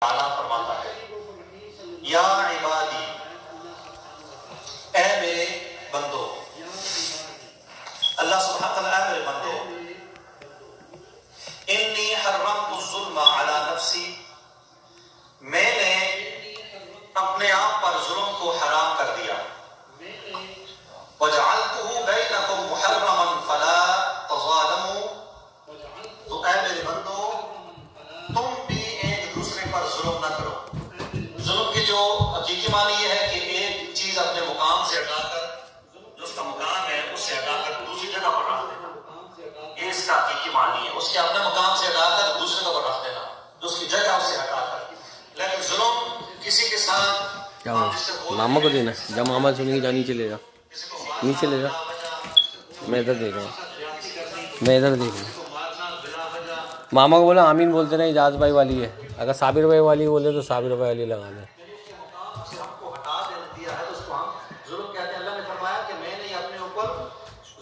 تعالیٰ فرماتا ہے یا عبادی، اے میرے بندو، اللہ سبحانہ وتعالیٰ اے میرے بندو، انی حرمت الظلم علی نفسی، میں نے اپنے آپ پر ظلم کو حرام کر دیا، وجعلتہ بینکم محرما فلا تظالموا، تو اے میرے بندو تم بھی ایک دوسرے پر ظلم نہ کرو۔ ظلم کی جو حقیقی معنی یہ ہے کہ ایک چیز اپنے مقام سے ہٹا کر، جو اس کا مقام ہے اس سے ہٹا کر دوسری جگہ پر رکھ دینا، یہ اس کا حقیقی معنی ہے۔ اس کے اپنے مقام سے ہٹا کر دوسرے جگہ پر رکھ دینا، جو اس کی جگہ اس سے ہٹا کر۔ لیکن ظلم کسی کے ساتھ کیا ماما کو دینا ہے، جب ماما سنیں گے جا نیچے لے جا، نیچے لے جا، میں ادھر دیکھ رہا ہوں، میں ادھر دیکھ رہا ہوں۔ ماما کو بولا آمین بولتے رہے، اجاز بھائی والی ہے، اگر صابر بھائی والی بولے تو صابر بھائی والی لگا دیں۔ ظلم کہتے ہیں، اللہ نے فرمایا کہ میں نے اپنے اوپر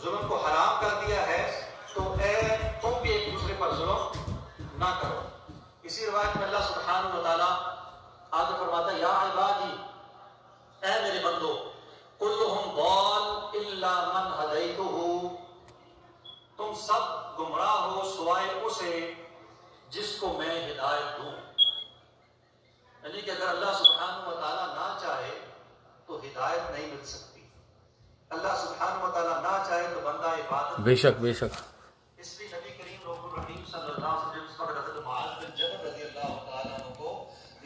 ظلم کو حرام کر دیا ہے، تو اے تم بھی ایک دوسرے پر ظلم نہ کرو۔ اسی روایت میں اللہ سبحانہ وتعالیٰ آگے فرماتا ہے یا عبادی، اے میرے بندو، کلہم ضال الا من ہدیتہ، تم سب گمراہ ہو سوائے اسے جس کو میں ہدایت دوں۔ یعنی کہ اگر اللہ سبحانہ وتعالیٰ نہ چاہے تو ہدایت نہیں مل سکتی، اللہ سبحانہ وتعالیٰ نہ چاہے تو بندہ عبادت، بے شک بے شک۔ اس لیے نبی کریم رب الرحیم صلی اللہ علیہ وسلم اس وقت حضرت معاذ بن جبل رضی اللہ تعالیٰ عنہ کو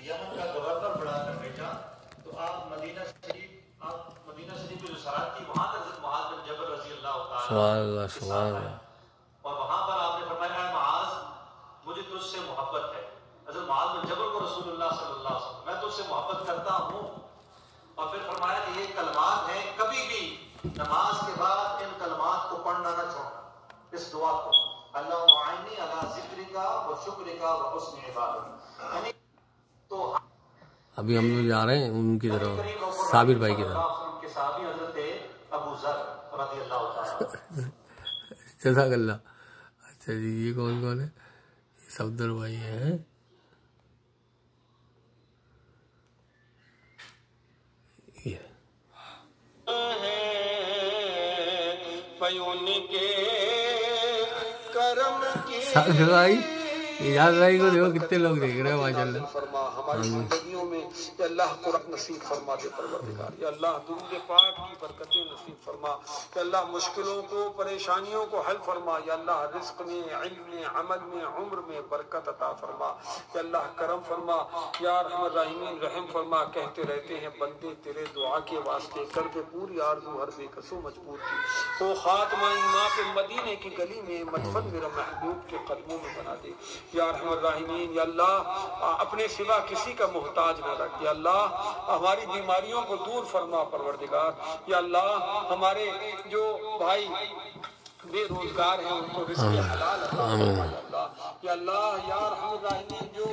یمن کا گورنر بنا کر بھیجا، تو آپ مدینہ شریف کی جو سرحد تھی وہاں تک حضرت معاذ بن جبل رضی اللہ تعالیٰ سبحان اللہ سبحان اللہ۔ اور وہاں پر آپ نے فرمایا اے معاذ مجھے تجھ سے محبت ہے۔ حضرت معاذ بن جبل کو رسول اللہ صلی اللہ علیہ وسلم میں تجھ سے محبت کرتا ہوں، اور پھر فرمایا کہ یہ کلمات ہیں، کبھی بھی نماز کے بعد ان کلمات کو پڑھنا نہ چھوڑنا، اس دعا کو، اللہم اعنی علی ذکرک و شکرک و حسن عبادتک۔ یعنی تو ابھی ہم لوگ جا رہے ہیں ان کی طرف، صابر بھائی کی طرف، ان کے صحابی حضرت ابو ذر رضی اللہ تعالیٰ۔ جزاک اللہ۔ اچھا جی، یہ کون کون ہے؟ یہ صفدر بھائی ہیں، صابر بھائی، اجاز بھائی کو دیکھو کتنے لوگ دیکھ رہے ہیں ماشاء اللہ۔ فرما ہماری زندگیوں میں یا اللہ قرآن نصیب فرما دے پروردگار، یا اللہ درود پاک کی برکتیں نصیب فرما، یا اللہ مشکلوں کو پریشانیوں کو حل فرما، یا اللہ رزق میں، علم میں، عمل میں، عمر میں برکت عطا فرما، یا اللہ کرم فرما، یا ارحم الراحمین رحم فرما۔ کہتے رہتے ہیں بندے تیرے دعا کے واسطے کر دے پوری آرزو ہر بے کسو مجبور کی، وہ خاتمہ ایمان پہ مدینے کی گلی میں مدفن میرا محبوب کے قدموں میں بنا دے۔ یا ارحم الراحمین، یا اللہ اپنے سوا کسی کا محتاج نہ رکھ، یا اللہ ہماری بیماریوں کو دور فرما پروردگار، یا اللہ ہمارے جو بھائی بے روزگار ہیں ان کو رزق حلال عطا فرما، یا اللہ، یا اللہ، یا ارحم الراحمین جو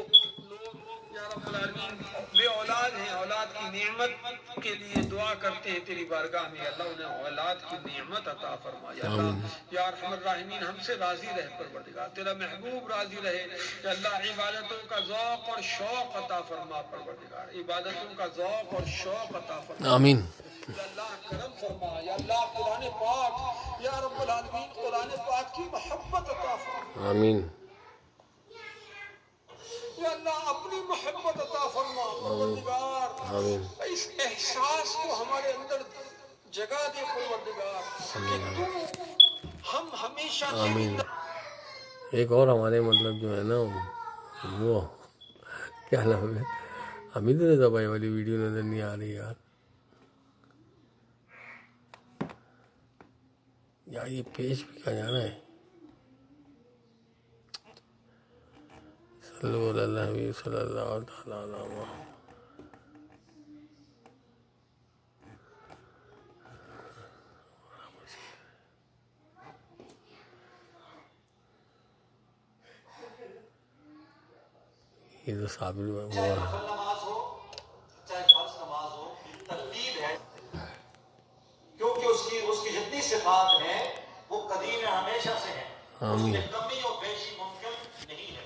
لوگ یا رب العالمین بے اولاد ہیں، اولاد کی نعمت کے لیے دعا کرتے ہیں تیری بارگاہ میں، اللہ انہیں اولاد کی نعمت عطا فرما، یا اللہ، یا ارحم الراحمین ہم سے راضی رہ پروردگار، تیرا محبوب راضی رہے، یا اللہ عبادتوں کا ذوق اور شوق عطا فرما پروردگار، عبادتوں کا ذوق اور شوق عطا فرما، آمین۔ یا اللہ کرم فرما، یا اللہ قرآن پاک، یا رب العالمین قرآن پاک کی محبت عطا فرما، آمین۔ یا اللہ اپنی محبت عطا فرما پروردگار، آمین۔ اس احساس کو ہمارے اندر جگہ دے پروردگار کہ تو ہم ہمیشہ آمین۔ ایک اور ہمارے مطلب جو ہے نا وہ کیا نام ہے، حمید رضا بھائی والی ویڈیو نظر نہیں آ رہی یار، یار یہ پیج بھی کہاں جانا ہے؟ صلی اللہ علیہ صلی اللہ تعالیٰ علیہ وسلم۔ یہ تو صابر ہوا چاہے نفل نماز ہو چاہے فرض نماز ہو، ترتیب ہے، کیونکہ اس کی جتنی صفات ہیں وہ قدیم ہمیشہ سے ہیں، اس میں کمی اور بیشی ممکن نہیں ہے۔